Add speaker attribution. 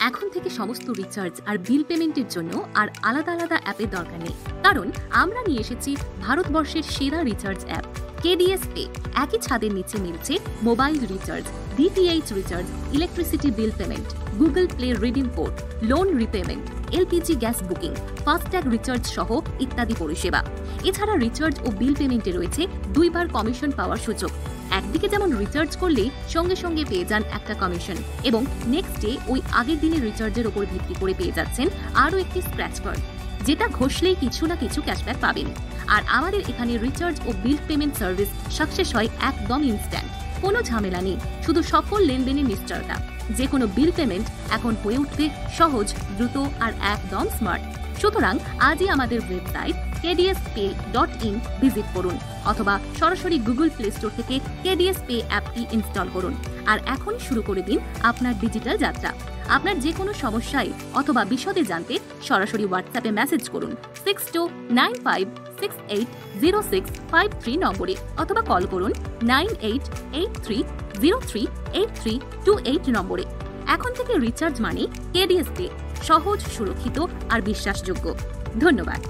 Speaker 1: এখন থেকে সমস্ত রিচার্জ আর বিল পেমেন্টের জন্য আর আলাদা আলাদা অ্যাপের দরকার নেই, কারণ আমরা নিয়ে এসেছি ভারতবর্ষের সেরা রিচার্জ অ্যাপ কেডিএস পে। একই ছাদের নিচে মিলছে mobile recharge, DTH recharge, electricity bill payment, Google play redeem code, loan repayment, LPG gas booking, FASTag recharge সহ ইত্যাদি পরিষেবা। এছাড়া রিচার্জ ও বিল পেমেন্টে রয়েছে 2 বার কমিশন পাওয়ার সুযোগ। একদিকে যেমন রিচার্জ করলে সঙ্গে সঙ্গে পেয়ে যান একটা কমিশন, এবং নেক্সট ডে ওই আগের দিনের রিচার্জের ওপর ভিত্তি করে পেয়ে যাচ্ছেন আরও একটি স্ক্র্যাচ কার্ড, যেটা ঘষলেই কিছু না কিছু ক্যাশব্যাক পাবেন। আর আমাদের এখানে রিচার্জ ও বিল পেমেন্ট সার্ভিস সাকসেস হয় একদম ইনস্ট্যান্ট, কোনো ঝামেলা নেই, শুধু সফল লেনদেনের নিশ্চয়তা। যে কোনো বিল পেমেন্ট এখন হয়ে উঠবে সহজ, দ্রুত আর একদম স্মার্ট। সুতরাং আজই আমাদের ওয়েবসাইট kdspay.in ভিজিট করুন, অথবা সরাসরি গুগল প্লে স্টোর থেকে কেডিএস পে অ্যাপটি ইনস্টল করুন, আর এখনই শুরু করে দিন আপনার ডিজিটাল যাত্রা। আপনার যে কোনো সমস্যায় অথবা বিশদে জানতে সরাসরি হোয়াটসঅ্যাপে মেসেজ করুন 6295680653 নম্বরে, অথবা কল করুন 9883038328 নম্বরে। এখন থেকে রিচার্জ মানে কেডিএস পে, সহজ, সুরক্ষিত আর বিশ্বাসযোগ্য। ধন্যবাদ।